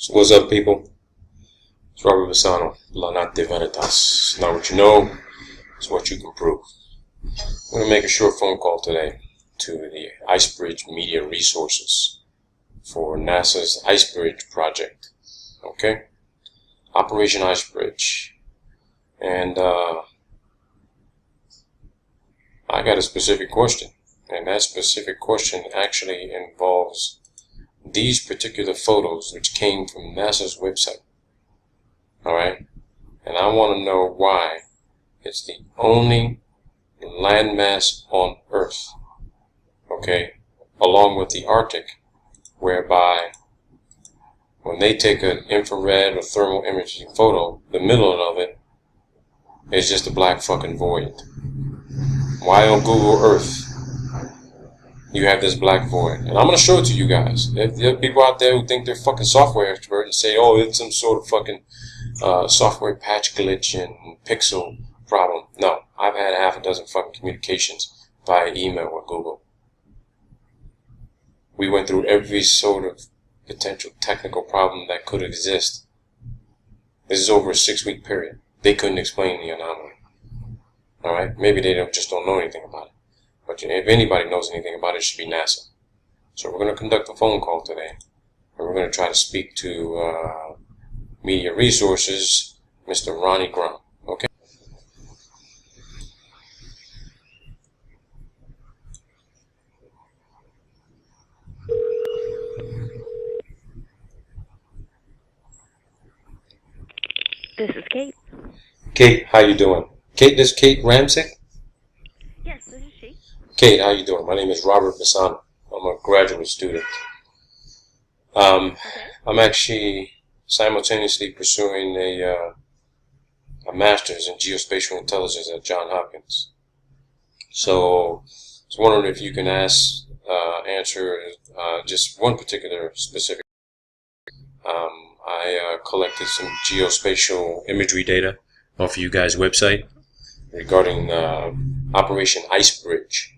So what's up, people? It's Robert Bassano. La Nate Veritas. It's not what you know, it's what you can prove. I'm going to make a short phone call today to the IceBridge Media Resources for NASA's IceBridge project. Okay? Operation IceBridge. And I got a specific question. And that specific question actually involves these particular photos which came from NASA's website. Alright? And I want to know why it's the only landmass on Earth, okay, along with the Arctic, whereby when they take an infrared or thermal imaging photo, the middle of it is just a black fucking void. Why on Google Earth you have this black void? And I'm going to show it to you guys. There are people out there who think they're fucking software experts and say, oh, it's some sort of fucking software patch glitch and pixel problem. No, I've had half a dozen fucking communications via email with Google. We went through every sort of potential technical problem that could exist. This is over a 6-week period. They couldn't explain the anomaly. Alright? Maybe they just don't know anything about it. But if anybody knows anything about it, it should be NASA. So we're going to conduct a phone call today. And we're going to try to speak to Media Resources, Mr. Ronnie Grum. Okay? This is Kate. Kate, how you doing? Kate, this is Kate Ramsey? Yes, this is she. Kate, how you doing? My name is Robert Bassano. I'm a graduate student. Okay. I'm actually simultaneously pursuing a master's in geospatial intelligence at Johns Hopkins. So I was wondering if you can answer just one particular specific. I collected some geospatial imagery data off of you guys' website regarding Operation IceBridge,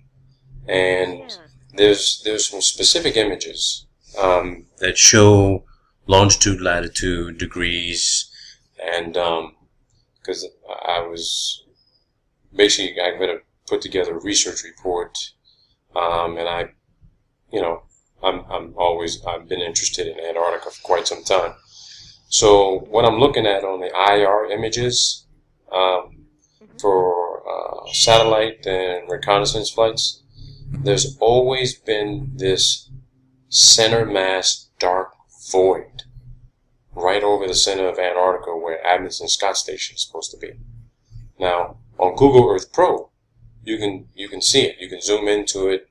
and there's some specific images that show longitude, latitude, degrees, and because I was basically I got to put together a research report, and I've been interested in Antarctica for quite some time. So what I'm looking at on the IR images for satellite and reconnaissance flights, there's always been this center mass dark void right over the center of Antarctica where Amundsen Scott Station is supposed to be. Now, on Google Earth Pro, you can see it. You can zoom into it,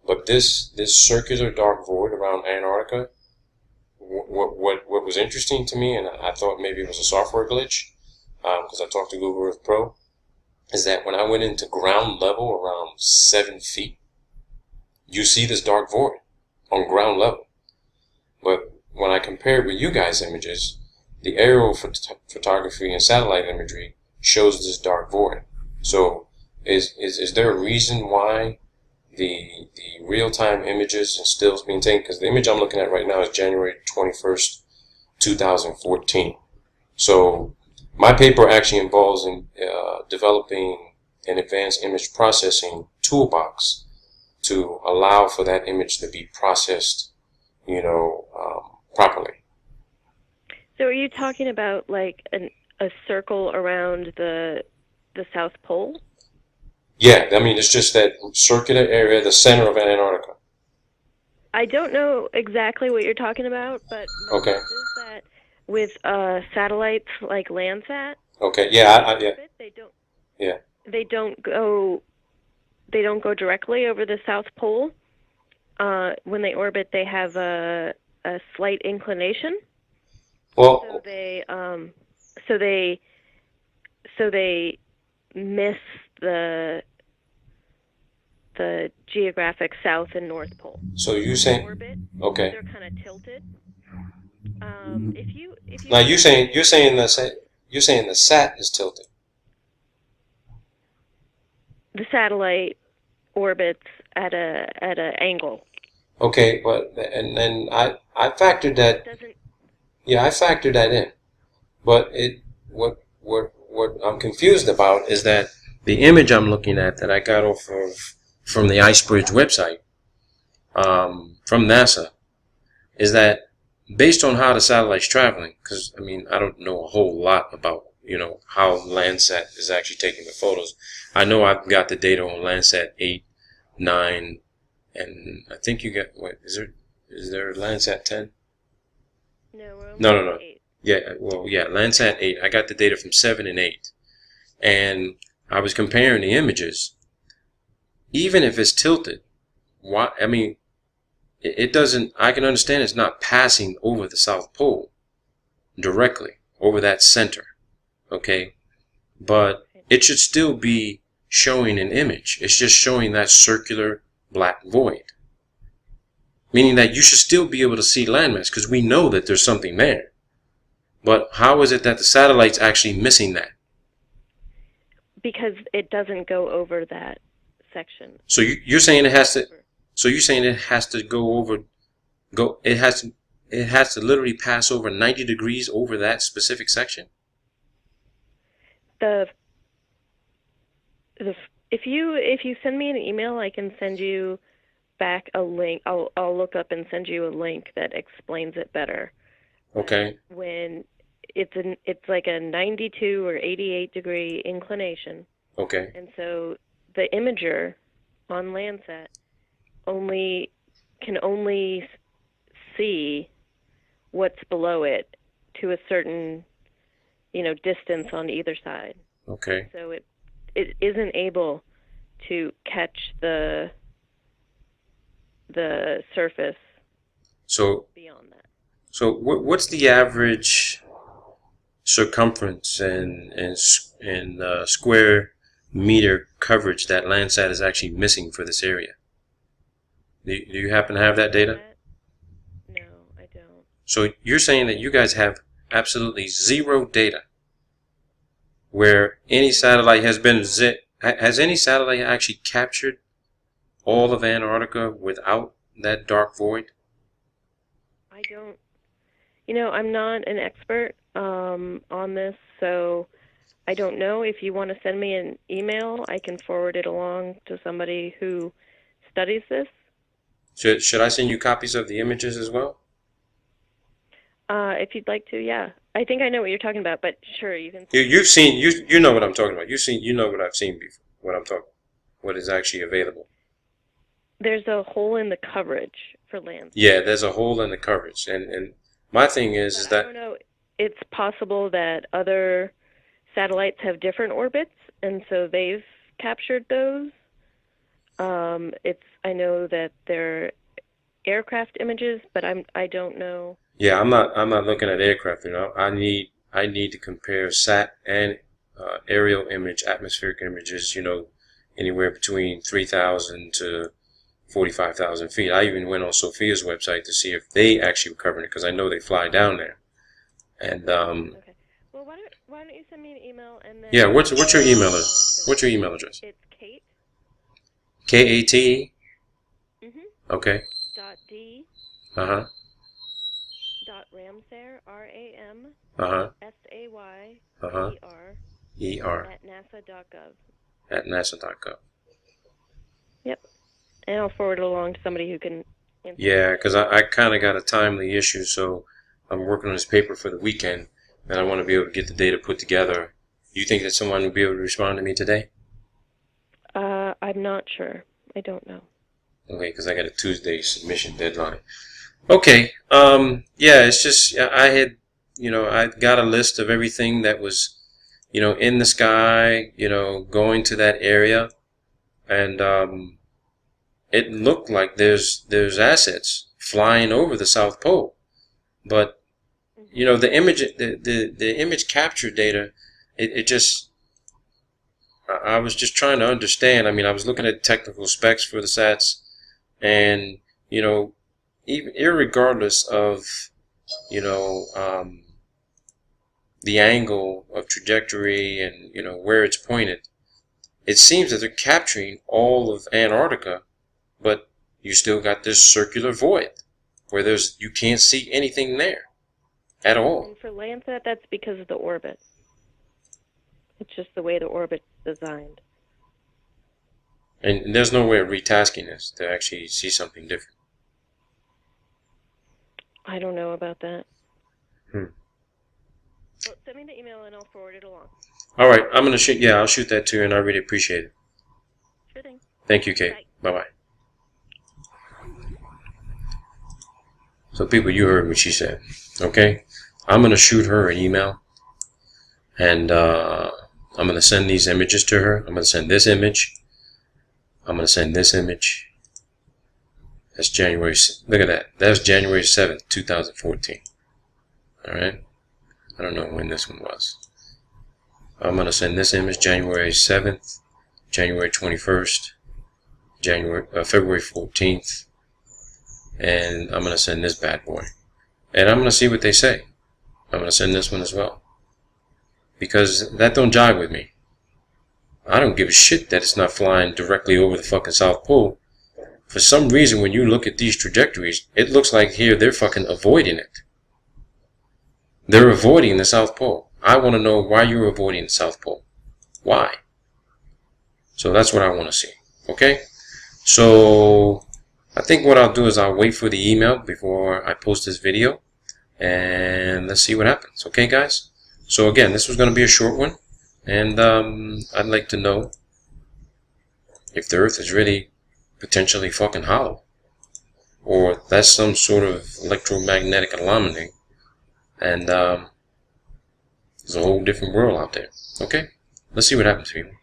but this circular dark void around Antarctica, what was interesting to me, and I thought maybe it was a software glitch, because I talked to Google Earth Pro, is that when I went into ground level around 7 feet, you see this dark void on ground level. But when I compared with you guys' images, the aerial photography and satellite imagery shows this dark void. So is there a reason why the real-time images and stills being taken? Because the image I'm looking at right now is January 21st, 2014. So my paper actually involves in developing an advanced image processing toolbox to allow for that image to be processed, properly. So are you talking about like a circle around the South Pole? Yeah, I mean, it's just that circular area, the center of Antarctica. I don't know exactly what you're talking about, but my Okay. guess is that with satellites like Landsat, Okay, yeah, yeah. they don't. Yeah. They don't go directly over the South Pole. When they orbit, they have a slight inclination. Well, so they miss the geographic South and North Pole. so you saying, Orbit, okay. they're kind of tilted. If you Now you're saying the sat is tilted. the satellite orbits at a angle. Okay, but and I factored that. Doesn't. Yeah, I factored that in. But what I'm confused about is that the image I'm looking at that I got off of from the IceBridge website, from NASA, is that based on how the satellite's traveling, because I mean I don't know a whole lot about how Landsat is actually taking the photos. I know I've got the data on Landsat 8, 9, and I think you got what is there Landsat 10? No, we're only No, no, on no. 8. Yeah, well, yeah, Landsat 8. I got the data from 7 and 8. And I was comparing the images. Even if it's tilted, why? I mean, it doesn't, I can understand it's not passing over the South Pole directly, over that center, okay? But it should still be showing an image. It's just showing that circular black void. Meaning that you should still be able to see landmass because we know that there's something there. But how is it that the satellite's actually missing that? Because it doesn't go over that section. So you're saying it has to. So you're saying it has to go over. It has to literally pass over 90 degrees over that specific section. The if you send me an email, I can send you back a link. I'll look up and send you a link that explains it better. Okay. When it's like a 92 or 88 degree inclination. Okay. And so the imager on Landsat can only see what's below it to a certain distance on either side. Okay. So it isn't able to catch the surface. So beyond that. So what's the average circumference and square meter coverage that Landsat is actually missing for this area? Do you happen to have that data? No, I don't. So you're saying that you guys have absolutely zero data where any satellite has any satellite actually captured all of Antarctica without that dark void? I don't. I'm not an expert on this, so I don't know. If you want to send me an email, I can forward it along to somebody who studies this. Should I send you copies of the images as well? If you'd like to, yeah. I think I know what you're talking about, but sure, you can. You've seen you know what I'm talking about. You know what I've seen before. What is actually available. There's a hole in the coverage for Landsat. Yeah, there's a hole in the coverage, and my thing is that I don't know. It's possible that other satellites have different orbits, and so they've captured those. I know that they're aircraft images, but I don't know. Yeah, I'm not looking at aircraft. I need to compare sat and aerial image, atmospheric images. Anywhere between 3,000 to 45,000 feet. I even went on Sophia's website to see if they actually were covering it because I know they fly down there. And okay. Well, why don't you send me an email and then? Yeah, what's your email address? What's your email address? It's Kate. Kate. Mhm. Okay. .d. Uh-huh. .ramsayer RAM. Uh-huh. SAY. Uh-huh. ER. At nasa.gov. At nasa.gov. Yep. And I'll forward it along to somebody who can answer. Yeah, because I kind of got a timely issue, so I'm working on this paper for the weekend, and I want to be able to get the data put together. You think that someone will be able to respond to me today? I'm not sure. I don't know. Okay, because I got a Tuesday submission deadline. Okay, yeah, it's just, I had, I got a list of everything that was, in the sky, going to that area, and it looked like there's assets flying over the South Pole, but the image capture data, it just, I was just trying to understand. I mean, I was looking at technical specs for the sats, and even irregardless of the angle of trajectory and where it's pointed, it seems that they're capturing all of Antarctica, but you still got this circular void where you can't see anything there at all. And for Landsat, that's because of the orbit. It's just the way the orbit's designed. And there's no way of retasking this to actually see something different. I don't know about that. Well, send me the email and I'll forward it along. All right, I'm gonna shoot. Yeah, I'll shoot that to you, and I really appreciate it. Sure thing. Thank you, Kate. Bye bye. So, people, you heard what she said. Okay, I'm gonna shoot her an email, and I'm gonna send these images to her. I'm gonna send this image. I'm gonna send this image. That's January. Look at that. That's January 7th, 2014. All right. I don't know when this one was. I'm going to send this image January 7th, January 21st, February 14th, and I'm going to send this bad boy. And I'm going to see what they say. I'm going to send this one as well. Because that don't jive with me. I don't give a shit that it's not flying directly over the fucking South Pole. For some reason, when you look at these trajectories, it looks like here they're fucking avoiding it. They're avoiding the South Pole. I want to know why you're avoiding the South Pole. Why? So that's what I want to see. Okay? So I think what I'll do is I'll wait for the email before I post this video. And let's see what happens. Okay, guys? So again, this was going to be a short one. And I'd like to know if the Earth is really potentially fucking hollow. Or that's some sort of electromagnetic anomaly. And there's a whole different world out there. Okay? Let's see what happens, people.